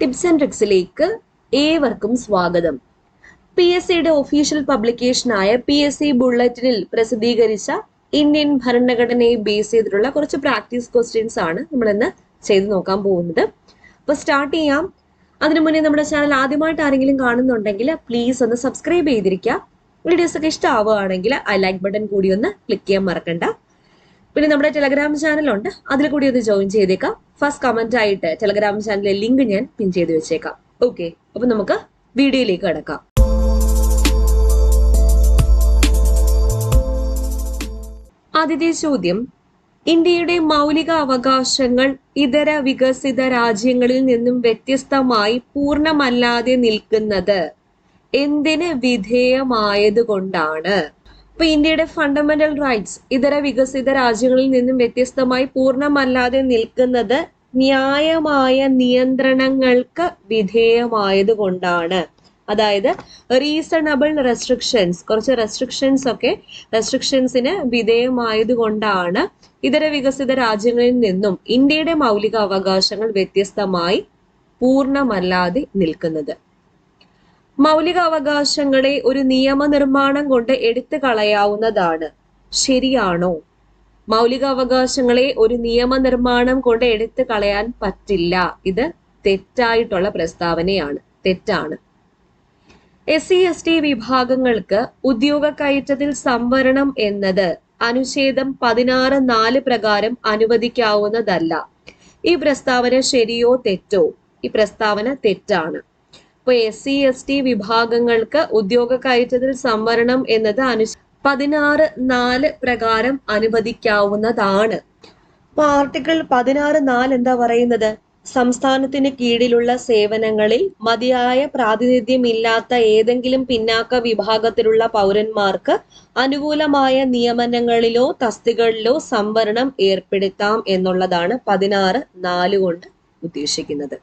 Tips and ട്രിക്സിലേക്ക് ഏവർക്കും സ്വാഗതം. PSCയുടെ official പബ്ലിക്കേഷനായ PSC ബുള്ളറ്റിനിൽ പ്രസിദ്ധീകരിച്ച ഇന്ത്യൻ ഭരണഘടനയെ ബേസ് ചെയ്തിട്ടുള്ള കുറച്ച് പ്രാക്ടീസ് ക്വസ്റ്റ്യൻസ് ആണ് നമ്മൾ ഇന്ന് ചെയ്ത് നോക്കാൻ പോകുന്നത്. അപ്പോൾ സ്റ്റാർട്ട് ചെയ്യാം. അതിനു മുന്നേ നമ്മുടെ ചാനൽ ആദ്യമായിട്ട് ആരെങ്കിലും കാണുന്നുണ്ടെങ്കിൽ പ്ലീസ് ഒന്ന് സബ്സ്ക്രൈബ് ചെയ്തിരിക്കുക. വീഡിയോസ് ഒക്കെ ഇഷ്ടമാവുകയാണെങ്കിൽ ആ ലൈക്ക് ബട്ടൺ കൂടി ഒന്ന് ക്ലിക്ക് ചെയ്യാൻ മറക്കണ്ട. പിന്നെ നമ്മുടെ ടെലഗ്രാം ചാനലുണ്ട്, അതിൽ കൂടി ഒന്ന് ജോയിൻ ചെയ്തേക്കാം. ഫസ്റ്റ് കമന്റ് ആയിട്ട് ടെലഗ്രാം ചാനലിലെ ലിങ്ക് ഞാൻ പിൻ ചെയ്ത് വെച്ചേക്കാം. ഓക്കെ, അപ്പൊ നമുക്ക് വീഡിയോയിലേക്ക് കടക്കാം. ആദ്യത്തെ ചോദ്യം, ഇന്ത്യയുടെ മൗലിക അവകാശങ്ങൾ ഇതര വികസിത രാജ്യങ്ങളിൽ നിന്നും വ്യത്യസ്തമായി പൂർണ്ണമല്ലാതെ നിൽക്കുന്നത് എന്തിന് വിധേയമായതുകൊണ്ടാണ്? അപ്പൊ ഇന്ത്യയുടെ ഫണ്ടമെന്റൽ റൈറ്റ്സ് ഇതര വികസിത രാജ്യങ്ങളിൽ നിന്നും വ്യത്യസ്തമായി പൂർണ്ണമല്ലാതെ നിൽക്കുന്നത് ന്യായമായ നിയന്ത്രണങ്ങൾക്ക് വിധേയമായത് കൊണ്ടാണ്. അതായത് റീസണബിൾ റെസ്ട്രിക്ഷൻസ്, കുറച്ച് റെസ്ട്രിക്ഷൻസിന് വിധേയമായത് കൊണ്ടാണ് ഇതര വികസിത രാജ്യങ്ങളിൽ നിന്നും ഇന്ത്യയുടെ മൗലിക അവകാശങ്ങൾ വ്യത്യസ്തമായി പൂർണ്ണമല്ലാതെ നിൽക്കുന്നത്. മൗലിക അവകാശങ്ങളെ ഒരു നിയമനിർമ്മാണം കൊണ്ട് എടുത്തു കളയാവുന്നതാണ്. ശരിയാണോ? മൗലിക അവകാശങ്ങളെ ഒരു നിയമനിർമ്മാണം കൊണ്ട് എടുത്തു കളയാൻ പറ്റില്ല. ഇത് തെറ്റായിട്ടുള്ള പ്രസ്താവനയാണ്, തെറ്റാണ്. SC/ST വിഭാഗങ്ങൾക്ക് ഉദ്യോഗ കയറ്റത്തിൽ സംവരണം എന്നത് അനുച്ഛേദം 16(4) പ്രകാരം അനുവദിക്കാവുന്നതല്ല. ഈ പ്രസ്താവന ശരിയോ തെറ്റോ? ഈ പ്രസ്താവന തെറ്റാണ്. ഇപ്പൊ SC/ST വിഭാഗങ്ങൾക്ക് ഉദ്യോഗ കയറ്റത്തിൽ സംവരണം എന്നത് 16(4) പ്രകാരം അനുവദിക്കാവുന്നതാണ്. അപ്പൊ ആർട്ടിക്കിൾ 16(4) എന്താ പറയുന്നത്? സംസ്ഥാനത്തിന് കീഴിലുള്ള സേവനങ്ങളിൽ മതിയായ പ്രാതിനിധ്യം ഇല്ലാത്ത ഏതെങ്കിലും പിന്നാക്ക വിഭാഗത്തിലുള്ള പൗരന്മാർക്ക് അനുകൂലമായ നിയമനങ്ങളിലോ തസ്തികകളിലോ സംവരണം ഏർപ്പെടുത്താം എന്നുള്ളതാണ് 16(4) കൊണ്ട് ഉദ്ദേശിക്കുന്നത്.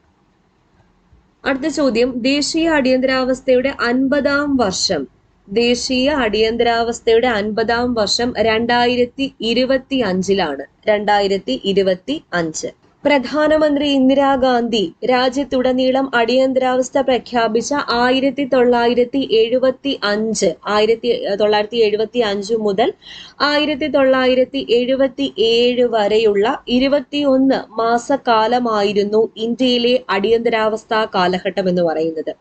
അടുത്ത ചോദ്യം, ദേശീയ അടിയന്തരാവസ്ഥയുടെ 50-ാം വർഷം 2025-ലാണ്. 2025. പ്രധാനമന്ത്രി ഇന്ദിരാഗാന്ധി രാജ്യത്തുടനീളം അടിയന്തരാവസ്ഥ പ്രഖ്യാപിച്ച 1975 മുതൽ 1977 വരെയുള്ള 21 മാസക്കാലമായിരുന്നു ഇന്ത്യയിലെ അടിയന്തരാവസ്ഥ കാലഘട്ടം എന്ന് പറയുന്നത്.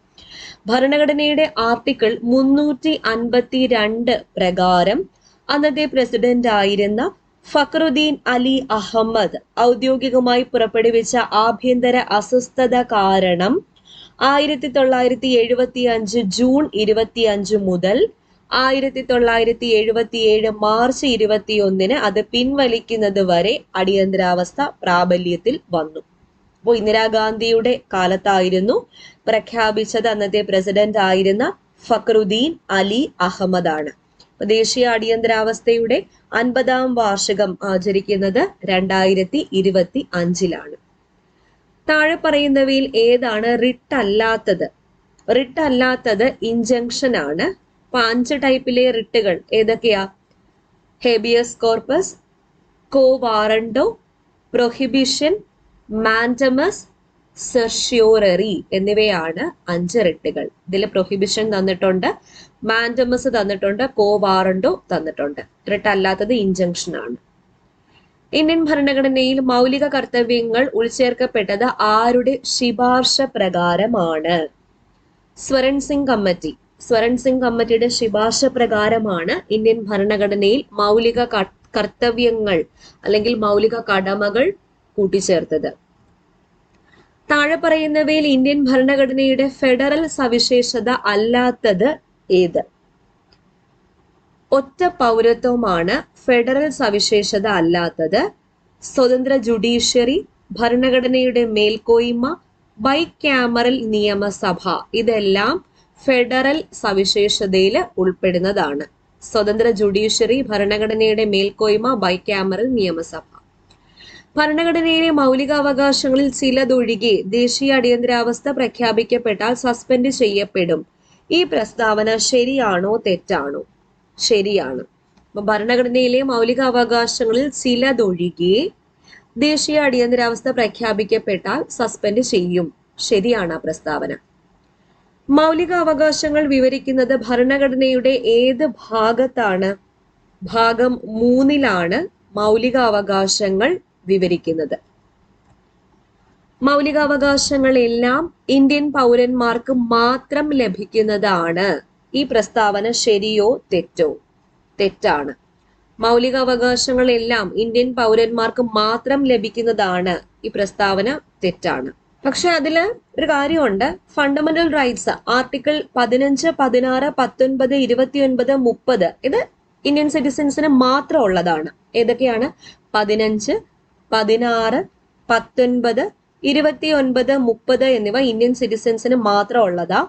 ഭരണഘടനയുടെ ആർട്ടിക്കിൾ 352 പ്രകാരം അന്നത്തെ പ്രസിഡന്റ് ആയിരുന്ന ഫക്രുദ്ദീൻ അലി അഹമ്മദ് ഔദ്യോഗികമായി പുറപ്പെടുവിച്ച ആഭ്യന്തര അസ്വസ്ഥത കാരണം 1975 ജൂൺ 25 മുതൽ 1977 മാർച്ച് 21 അത് പിൻവലിക്കുന്നത് വരെ അടിയന്തരാവസ്ഥ പ്രാബല്യത്തിൽ വന്നു. അപ്പോൾ ഇന്ദിരാഗാന്ധിയുടെ കാലത്തായിരുന്നു പ്രഖ്യാപിച്ചത്. അന്നത്തെ പ്രസിഡന്റ് ആയിരുന്ന ഫക്രുദ്ദീൻ അലി അഹമ്മദ് ആണ്. ദേശീയ അടിയന്തരാവസ്ഥയുടെ 50-ാം വാർഷികം ആചരിക്കുന്നത് 2025-ലാണ്. താഴെ പറയുന്നവയിൽ ഏതാണ് റിട്ട് അല്ലാത്തത്? റിട്ട് അല്ലാത്തത് ഇൻജങ്ഷൻ ആണ്. 5 ടൈപ്പിലെ റിട്ടുകൾ ഏതൊക്കെയാ? ഹേബിയസ് കോർപ്പസ്, കോ വാറണ്ടോ, പ്രൊഹിബിഷൻ, മാൻഡമസ്, സെർഷ്യോററി എന്നിവയാണ് 5 റിട്ടുകൾ. ഇതിൽ പ്രൊഹിബിഷൻ തന്നിട്ടുണ്ട്, മാൻഡമസ് തന്നിട്ടുണ്ട്, കോ വാറണ്ടോ തന്നിട്ടുണ്ട്. റിട്ട് അല്ലാത്തത് ഇൻജങ്ഷൻ ആണ്. ഇന്ത്യൻ ഭരണഘടനയിൽ മൗലിക കർത്തവ്യങ്ങൾ ഉൾച്ചേർക്കപ്പെട്ടത് ആരുടെ ശുപാർശ പ്രകാരമാണ്? സ്വരൺ സിംഗ് കമ്മിറ്റി. സ്വരൺ സിംഗ് കമ്മിറ്റിയുടെ ശുപാർശ പ്രകാരമാണ് ഇന്ത്യൻ ഭരണഘടനയിൽ മൗലിക കർത്തവ്യങ്ങൾ അല്ലെങ്കിൽ മൗലിക കടമകൾ കൂട്ടിച്ചേർത്തത്. താഴെ പറയുന്നവയിൽ ഇന്ത്യൻ ഭരണഘടനയുടെ ഫെഡറൽ സവിശേഷത അല്ലാത്തത് ഏത്? ഒറ്റ പൗരത്വമാണ് ഫെഡറൽ സവിശേഷത അല്ലാത്തത്. സ്വതന്ത്ര ജുഡീഷ്യറി, ഭരണഘടനയുടെ മേൽക്കോയ്മ, ബൈക്യാമറൽ നിയമസഭ ഇതെല്ലാം ഫെഡറൽ സവിശേഷതയിൽ ഉൾപ്പെടുന്നതാണ്. സ്വതന്ത്ര ജുഡീഷ്യറി, ഭരണഘടനയുടെ മേൽക്കോയ്മ, ബൈക്യാമറൽ നിയമസഭ. ഭരണഘടനയിലെ മൗലികാവകാശങ്ങളിൽ ചിലതൊഴികെ ദേശീയ അടിയന്തരാവസ്ഥ പ്രഖ്യാപിക്കപ്പെട്ടാൽ സസ്പെൻഡ് ചെയ്യപ്പെടും. ഈ പ്രസ്താവന ശരിയാണോ തെറ്റാണോ? ശരിയാണ്. അപ്പൊ ഭരണഘടനയിലെ മൗലികാവകാശങ്ങളിൽ ചിലതൊഴികെ ദേശീയ അടിയന്തരാവസ്ഥ പ്രഖ്യാപിക്കപ്പെട്ടാൽ സസ്പെൻഡ് ചെയ്യും. ശരിയാണ് ആ പ്രസ്താവന. മൗലിക അവകാശങ്ങൾ വിവരിക്കുന്നത് ഭരണഘടനയുടെ ഏത് ഭാഗത്താണ്? ഭാഗം 3 മൗലിക അവകാശങ്ങൾ വിവരിക്കുന്നത്. മൗലികാവകാശങ്ങളെല്ലാം ഇന്ത്യൻ പൗരന്മാർക്ക് മാത്രം ലഭിക്കുന്നതാണ്. ഈ പ്രസ്താവന ശരിയോ തെറ്റോ? തെറ്റാണ്. മൗലികാവകാശങ്ങളെല്ലാം ഇന്ത്യൻ പൗരന്മാർക്ക് മാത്രം ലഭിക്കുന്നതാണ്. ഈ പ്രസ്താവന തെറ്റാണ്. പക്ഷെ അതില് ഒരു കാര്യമുണ്ട്. ഫണ്ടമെന്റൽ റൈറ്റ്സ് ആർട്ടിക്കിൾ 15, 16, 19, 29, 30 ഇത് ഇന്ത്യൻ സിറ്റിസൻസിന് മാത്രം ഉള്ളതാണ്. ഏതൊക്കെയാണ്? 15, 16, 19, 29, 30 എന്നിവ ഇന്ത്യൻ സിറ്റിസൻസിന് മാത്രം ഉള്ളതാ.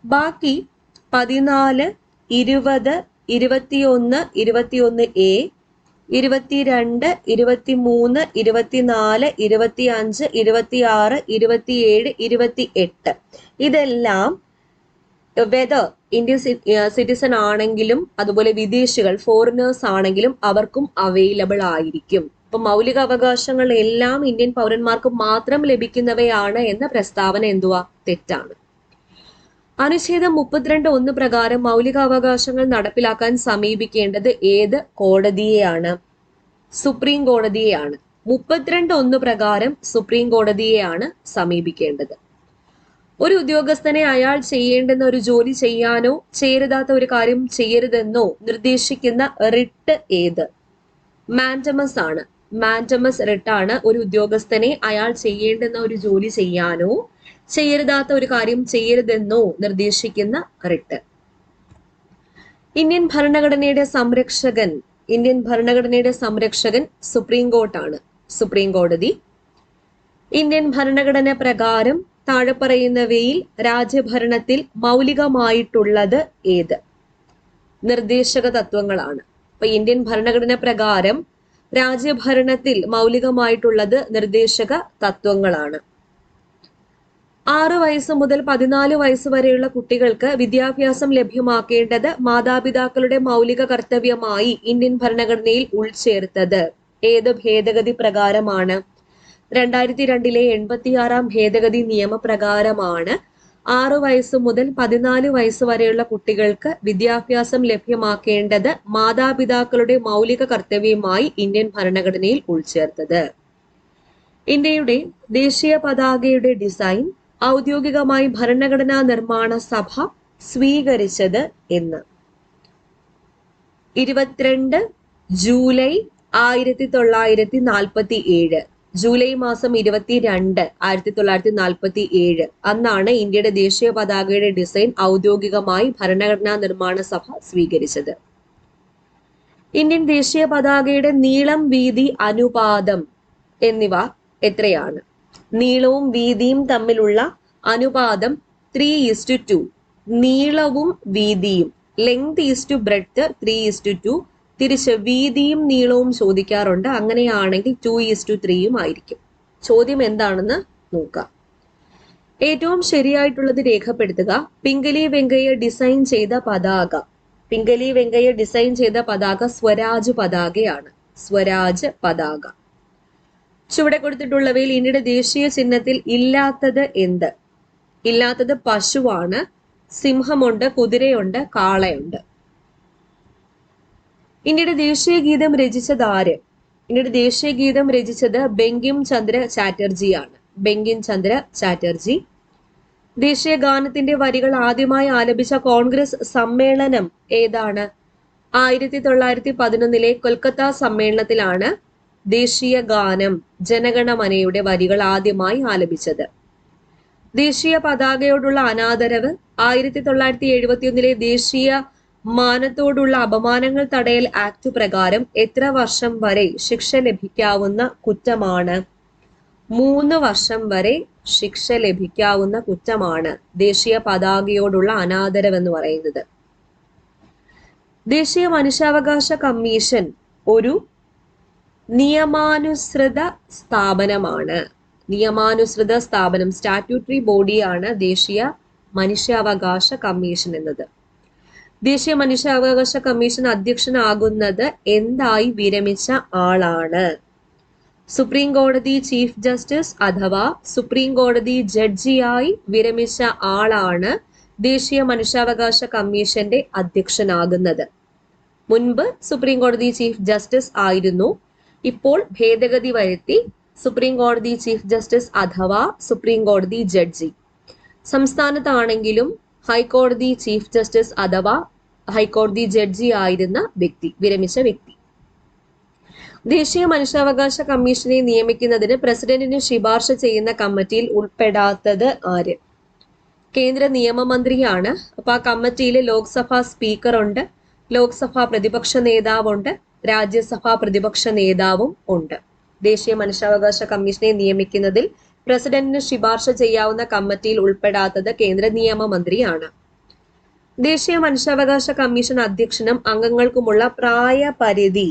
ബാക്കി 14, 20, 21, 21A, 22, 23, 24, 25, 26, 27, 28 ഇതെല്ലാം വെദർ ഇന്ത്യൻ സിറ്റിസൺ ആണെങ്കിലും അതുപോലെ വിദേശികൾ ഫോറിനേഴ്സ് ആണെങ്കിലും അവർക്കും അവൈലബിൾ ആയിരിക്കും. അപ്പൊ മൗലിക അവകാശങ്ങൾ എല്ലാം ഇന്ത്യൻ പൗരന്മാർക്ക് മാത്രം ലഭിക്കുന്നവയാണ് എന്ന പ്രസ്താവന എന്തുവാ? തെറ്റാണ്. അനുച്ഛേദം 32(1) പ്രകാരം മൗലിക അവകാശങ്ങൾ നടപ്പിലാക്കാൻ സമീപിക്കേണ്ടത് ഏത് കോടതിയെയാണ്? സുപ്രീം കോടതിയെയാണ്. 32(1) പ്രകാരം സുപ്രീം കോടതിയെയാണ് സമീപിക്കേണ്ടത്. ഒരു ഉദ്യോഗസ്ഥനെ അയാൾ ചെയ്യേണ്ടുന്ന ഒരു ജോലി ചെയ്യാനോ ചെയ്യരുതാത്ത ഒരു കാര്യം ചെയ്യരുതെന്നോ നിർദ്ദേശിക്കുന്ന റിട്ട് ഏത്? മാൻഡമസ് ആണ്. മാൻഡമസ് റിട്ടാണ് ഒരു ഉദ്യോഗസ്ഥനെ അയാൾ ചെയ്യേണ്ടുന്ന ഒരു ജോലി ചെയ്യാനോ ചെയ്യരുതാത്ത ഒരു കാര്യം ചെയ്യരുതെന്നോ നിർദ്ദേശിക്കുന്ന റിട്ട്. ഇന്ത്യൻ ഭരണഘടനയുടെ സംരക്ഷകൻ സുപ്രീം കോർട്ടാണ്. സുപ്രീം കോടതി. ഇന്ത്യൻ ഭരണഘടന പ്രകാരം താഴെ പറയുന്നവയിൽ രാജ്യഭരണത്തിൽ മൗലികമായിട്ടുള്ളത് ഏത്? നിർദ്ദേശക തത്വങ്ങളാണ്. അപ്പൊ ഇന്ത്യൻ ഭരണഘടന പ്രകാരം രാജ്യഭരണത്തിൽ മൗലികമായിട്ടുള്ളത് നിർദ്ദേശക തത്വങ്ങളാണ്. 6 വയസ്സ് മുതൽ 14 വയസ്സ് വരെയുള്ള കുട്ടികൾക്ക് വിദ്യാഭ്യാസം ലഭ്യമാക്കേണ്ടത് മാതാപിതാക്കളുടെ മൗലിക കർത്തവ്യമായി ഇന്ത്യൻ ഭരണഘടനയിൽ ഉൾച്ചേർത്തത് ഏത് ഭേദഗതി പ്രകാരമാണ്? 2002 86 ഭേദഗതി നിയമപ്രകാരമാണ് 6 വയസ്സ് മുതൽ 14 വയസ്സ് വരെയുള്ള കുട്ടികൾക്ക് വിദ്യാഭ്യാസം ലഭ്യമാക്കേണ്ടത് മാതാപിതാക്കളുടെ മൗലിക കർത്തവ്യമായി ഇന്ത്യൻ ഭരണഘടനയിൽ ഉൾച്ചേർത്തത്. ഇന്ത്യയുടെ ദേശീയ പതാകയുടെ ഡിസൈൻ ഔദ്യോഗികമായി ഭരണഘടനാ നിർമ്മാണ സഭ സ്വീകരിച്ചത് എന്ന്? 22 ജൂലൈ 1947. ജൂലൈ മാസം 22, 1947 അന്നാണ് ഇന്ത്യയുടെ ദേശീയ പതാകയുടെ ഡിസൈൻ ഔദ്യോഗികമായി ഭരണഘടനാ നിർമ്മാണ സഭ സ്വീകരിച്ചത്. ഇന്ത്യൻ ദേശീയ പതാകയുടെ നീളം, വീതി, അനുപാതം എന്നിവ എത്രയാണ്? നീളവും വീതിയും തമ്മിലുള്ള അനുപാതം 3:2. നീളവും വീതിയും ലെങ്ത് ഈസ് ടു ബ്രെഡ്ത്ത് 3:2. തിരിച്ച് വീതിയും നീളവും ചോദിക്കാറുണ്ട്. അങ്ങനെയാണെങ്കിൽ 2:3 ആയിരിക്കും. ചോദ്യം എന്താണെന്ന് നോക്കാം. ഏറ്റവും ശരിയായിട്ടുള്ളത് രേഖപ്പെടുത്തുക. പിംഗലി വെങ്കയ്യ ഡിസൈൻ ചെയ്ത പതാക സ്വരാജ് പതാകയാണ്. സ്വരാജ് പതാക. ചുവടെ കൊടുത്തിട്ടുള്ളവയിൽ ഇന്ത്യയുടെ ദേശീയ ചിഹ്നത്തിൽ ഇല്ലാത്തത് എന്ത്? ഇല്ലാത്തത് പശുവാണ്, സിംഹമുണ്ട്, കുതിരയുണ്ട്, കാളയുണ്ട്. ഇന്ത്യയുടെ ദേശീയ ഗീതം രചിച്ചത് ആര്? ഇന്ത്യയുടെ ദേശീയ ഗീതം രചിച്ചത് ബങ്കിം ചന്ദ്ര ചാറ്റർജിയാണ്. ബങ്കിം ചന്ദ്ര ചാറ്റർജി. ദേശീയ ഗാനത്തിന്റെ വരികൾ ആദ്യമായി ആലപിച്ച കോൺഗ്രസ് സമ്മേളനം ഏതാണ്? 1911 കൊൽക്കത്ത സമ്മേളനത്തിലാണ് ദേശീയ ഗാനം ജനഗണമനയുടെ വരികൾ ആദ്യമായി ആലപിച്ചത്. ദേശീയ പതാകയോടുള്ള അനാദരവ് 1971 ദേശീയ മാനത്തോടുള്ള അപമാനങ്ങൾ തടയൽ ആക്ട് പ്രകാരം എത്ര വർഷം വരെ ശിക്ഷ ലഭിക്കാവുന്ന കുറ്റമാണ്? 3 വർഷം വരെ ശിക്ഷ ലഭിക്കാവുന്ന കുറ്റമാണ് ദേശീയ പതാകയോടുള്ള അനാദരവ് എന്ന് പറയുന്നത്. ദേശീയ മനുഷ്യാവകാശ കമ്മീഷൻ ഒരു നിയമാനുസൃത സ്ഥാപനമാണ്. സ്റ്റാറ്റ്യൂട്ടറി ബോഡിയാണ് ദേശീയ മനുഷ്യാവകാശ കമ്മീഷൻ എന്നത്. ദേശീയ മനുഷ്യാവകാശ കമ്മീഷൻ അധ്യക്ഷനാകുന്നത് എന്തായി വിരമിച്ച ആളാണ്? സുപ്രീം കോടതി ചീഫ് ജസ്റ്റിസ് അഥവാ സുപ്രീം കോടതി ജഡ്ജിയായി വിരമിച്ച ആളാണ് ദേശീയ മനുഷ്യാവകാശ കമ്മീഷന്റെ അധ്യക്ഷനാകുന്നത്. മുൻപ് സുപ്രീം കോടതി ചീഫ് ജസ്റ്റിസ് ആയിരുന്നു. ഇപ്പോൾ ഭേദഗതി വരുത്തി സുപ്രീം കോടതി ചീഫ് ജസ്റ്റിസ് അഥവാ സുപ്രീം കോടതി ജഡ്ജി. സംസ്ഥാനത്താണെങ്കിലും ഹൈക്കോടതി ചീഫ് ജസ്റ്റിസ് അഥവാ ഹൈക്കോടതി ജഡ്ജി ആയിരുന്ന വ്യക്തി, വിരമിച്ച വ്യക്തി. ദേശീയ മനുഷ്യാവകാശ കമ്മീഷനെ നിയമിക്കുന്നതിന് പ്രസിഡന്റിന് ശുപാർശ ചെയ്യുന്ന കമ്മിറ്റിയിൽ ഉൾപ്പെടാത്തത് ആര്? കേന്ദ്ര നിയമമന്ത്രിയാണ്. അപ്പൊ ആ കമ്മിറ്റിയിൽ ലോക്സഭാ സ്പീക്കർ ഉണ്ട്, ലോക്സഭാ പ്രതിപക്ഷ നേതാവുണ്ട്, രാജ്യസഭാ പ്രതിപക്ഷ നേതാവും ഉണ്ട്. ദേശീയ മനുഷ്യാവകാശ കമ്മീഷനെ നിയമിക്കുന്നതിൽ പ്രസിഡന്റിന് ശുപാർശ ചെയ്യാവുന്ന കമ്മിറ്റിയിൽ ഉൾപ്പെടാത്തത് കേന്ദ്ര നിയമമന്ത്രിയാണ്. ദേശീയ മനുഷ്യാവകാശ കമ്മീഷൻ അധ്യക്ഷനും അംഗങ്ങൾക്കുമുള്ള പ്രായപരിധി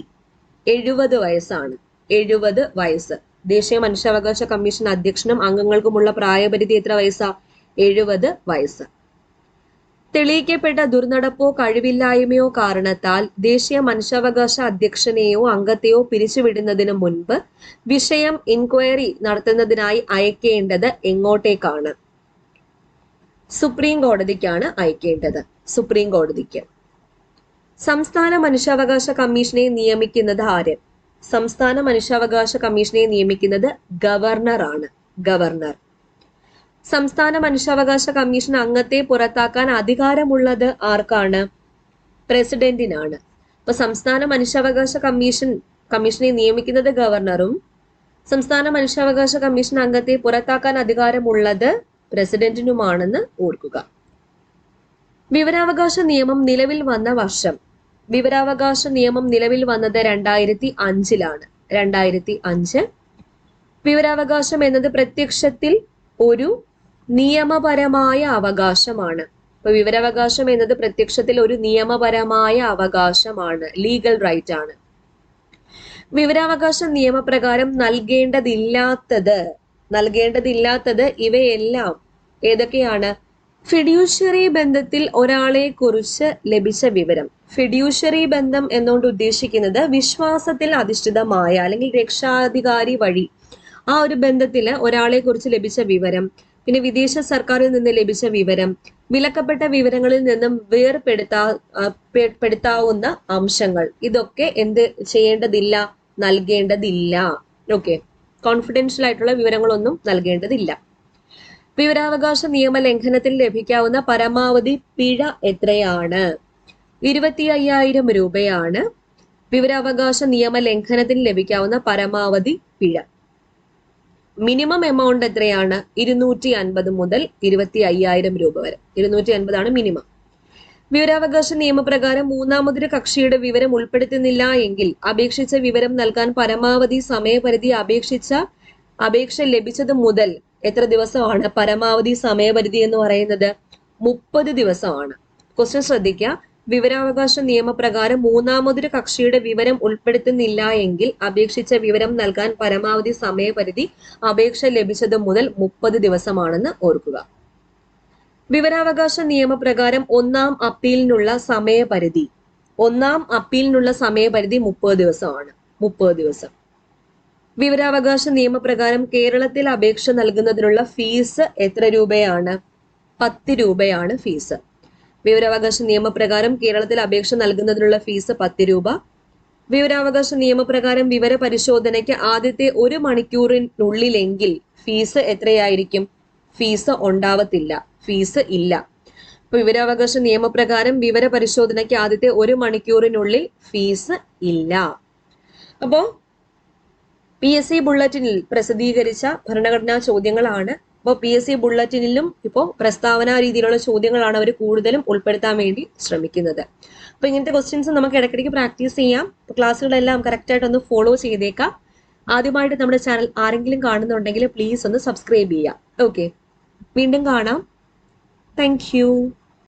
70 വയസ്സാണ്. 70 വയസ്സ്. ദേശീയ മനുഷ്യാവകാശ കമ്മീഷൻ അധ്യക്ഷനും അംഗങ്ങൾക്കുമുള്ള പ്രായപരിധി എത്ര വയസ്സാ? 70 വയസ്സ്. തെളിയിക്കപ്പെട്ട ദുർനടപ്പോ കഴിവില്ലായ്മയോ കാരണത്താൽ ദേശീയ മനുഷ്യാവകാശ അധ്യക്ഷനെയോ അംഗത്തെയോ പിരിച്ചുവിടുന്നതിന് മുൻപ് വിഷയം ഇൻക്വയറി നടത്തുന്നതിനായി അയക്കേണ്ടത് എങ്ങോട്ടേക്കാണ്? സുപ്രീം കോടതിക്കാണ് അയക്കേണ്ടത്. സുപ്രീം കോടതിക്ക്. സംസ്ഥാന മനുഷ്യാവകാശ കമ്മീഷനെ നിയമിക്കുന്നത് ആര്? സംസ്ഥാന മനുഷ്യാവകാശ കമ്മീഷനെ നിയമിക്കുന്നത് ഗവർണറാണ്. ഗവർണർ. സംസ്ഥാന മനുഷ്യാവകാശ കമ്മീഷൻ അംഗത്തെ പുറത്താക്കാൻ അധികാരമുള്ളത് ആർക്കാണ്? പ്രസിഡന്റിനാണ്. അപ്പൊ സംസ്ഥാന മനുഷ്യാവകാശ കമ്മീഷനെ നിയമിക്കുന്നത് ഗവർണറും സംസ്ഥാന മനുഷ്യാവകാശ കമ്മീഷൻ അംഗത്തെ പുറത്താക്കാൻ അധികാരമുള്ളത് പ്രസിഡന്റിനുമാണെന്ന് ഓർക്കുക. വിവരാവകാശ നിയമം നിലവിൽ വന്ന വർഷം. വിവരാവകാശ നിയമം നിലവിൽ വന്നത് 2005-ലാണ്. 2005. വിവരാവകാശം എന്നത് പ്രത്യക്ഷത്തിൽ ഒരു നിയമപരമായ അവകാശമാണ്. ഇപ്പൊ വിവരാവകാശം എന്നത് പ്രത്യക്ഷത്തിൽ ഒരു നിയമപരമായ അവകാശമാണ്, ലീഗൽ റൈറ്റ് ആണ്. വിവരാവകാശ നിയമപ്രകാരം നൽകേണ്ടതില്ലാത്തത് ഇവയെല്ലാം ഏതൊക്കെയാണ്? ഫിഡ്യൂഷ്യറി ബന്ധത്തിൽ ഒരാളെ കുറിച്ച് ലഭിച്ച വിവരം. ഫിഡ്യൂഷ്യറി ബന്ധം എന്നുകൊണ്ട് ഉദ്ദേശിക്കുന്നത് വിശ്വാസത്തിൽ അധിഷ്ഠിതമായ അല്ലെങ്കിൽ രക്ഷാധികാരി വഴി ആ ഒരു ബന്ധത്തിൽ ഒരാളെ കുറിച്ച് ലഭിച്ച വിവരം, പിന്നെ വിദേശ സർക്കാരിൽ നിന്ന് ലഭിച്ച വിവരം, വിലക്കപ്പെട്ട വിവരങ്ങളിൽ നിന്നും വേർപെടുത്താവുന്ന അംശങ്ങൾ, ഇതൊക്കെ എന്ത് ചെയ്യേണ്ടതില്ല? നൽകേണ്ടതില്ല. ഓക്കെ, കോൺഫിഡൻഷ്യൽ ആയിട്ടുള്ള വിവരങ്ങളൊന്നും നൽകേണ്ടതില്ല. വിവരാവകാശ നിയമ ലംഘനത്തിൽ ലഭിക്കാവുന്ന പരമാവധി പിഴ എത്രയാണ്? 25,000 രൂപയാണ് വിവരാവകാശ നിയമ ലംഘനത്തിന് ലഭിക്കാവുന്ന പരമാവധി പിഴ. മിനിമം എമൗണ്ട് എത്രയാണ്? 250 മുതൽ 25,000 രൂപ വരെ. 250 ആണ് മിനിമം. വിവരാവകാശ നിയമപ്രകാരം മൂന്നാമതൊരു കക്ഷിയുടെ വിവരം ഉൾപ്പെടുത്തുന്നില്ല എങ്കിൽ അപേക്ഷിച്ച വിവരം നൽകാൻ പരമാവധി സമയപരിധി അപേക്ഷ ലഭിച്ചത് മുതൽ എത്ര ദിവസമാണ്? പരമാവധി സമയപരിധി എന്ന് പറയുന്നത് 30 ദിവസമാണ്. ക്വസ്റ്റ്യൻ ശ്രദ്ധിക്കുക. വിവരാവകാശ നിയമപ്രകാരം മൂന്നാമതൊരു കക്ഷിയുടെ വിവരം ഉൾപ്പെടുത്തുന്നില്ല എങ്കിൽ അപേക്ഷിച്ച വിവരം നൽകാൻ പരമാവധി സമയപരിധി അപേക്ഷ ലഭിച്ചത് മുതൽ 30 ദിവസമാണെന്ന് ഓർക്കുക. വിവരാവകാശ നിയമപ്രകാരം ഒന്നാം അപ്പീലിനുള്ള സമയപരിധി 30 ദിവസമാണ്. 30 ദിവസം. വിവരാവകാശ നിയമപ്രകാരം കേരളത്തിൽ അപേക്ഷ നൽകുന്നതിനുള്ള ഫീസ് എത്ര രൂപയാണ്? 10 രൂപയാണ് ഫീസ്. വിവരാവകാശ നിയമപ്രകാരം കേരളത്തിൽ അപേക്ഷ നൽകുന്നതിനുള്ള ഫീസ് 10 രൂപ. വിവരാവകാശ നിയമപ്രകാരം വിവര പരിശോധനയ്ക്ക് ആദ്യത്തെ 1 മണിക്കൂറിനുള്ളിലെങ്കിൽ ഫീസ് എത്രയായിരിക്കും? ഫീസ് ഉണ്ടാവത്തില്ല, ഫീസ് ഇല്ല. ഇപ്പൊ വിവരാവകാശ നിയമപ്രകാരം വിവര പരിശോധനയ്ക്ക് ആദ്യത്തെ 1 മണിക്കൂറിനുള്ളിൽ ഫീസ് ഇല്ല. അപ്പോ PSC ബുള്ളറ്റിനിൽ പ്രസിദ്ധീകരിച്ച ഭരണഘടനാ ചോദ്യങ്ങളാണ്. അപ്പോൾ PSC ബുള്ളറ്റിനിലും ഇപ്പോൾ പ്രസ്താവന രീതിയിലുള്ള ചോദ്യങ്ങളാണ് അവർ കൂടുതലും ഉൾപ്പെടുത്താൻ വേണ്ടി ശ്രമിക്കുന്നത്. അപ്പൊ ഇങ്ങനത്തെ ക്വസ്റ്റ്യൻസ് നമുക്ക് ഇടയ്ക്കിടയ്ക്ക് പ്രാക്ടീസ് ചെയ്യാം. ക്ലാസ്സുകളെല്ലാം കറക്റ്റായിട്ട് ഒന്ന് ഫോളോ ചെയ്തേക്കാം. ആദ്യമായിട്ട് നമ്മുടെ ചാനൽ ആരെങ്കിലും കാണുന്നുണ്ടെങ്കിൽ പ്ലീസ് ഒന്ന് സബ്സ്ക്രൈബ് ചെയ്യാം. ഓക്കെ, വീണ്ടും കാണാം. Thank you.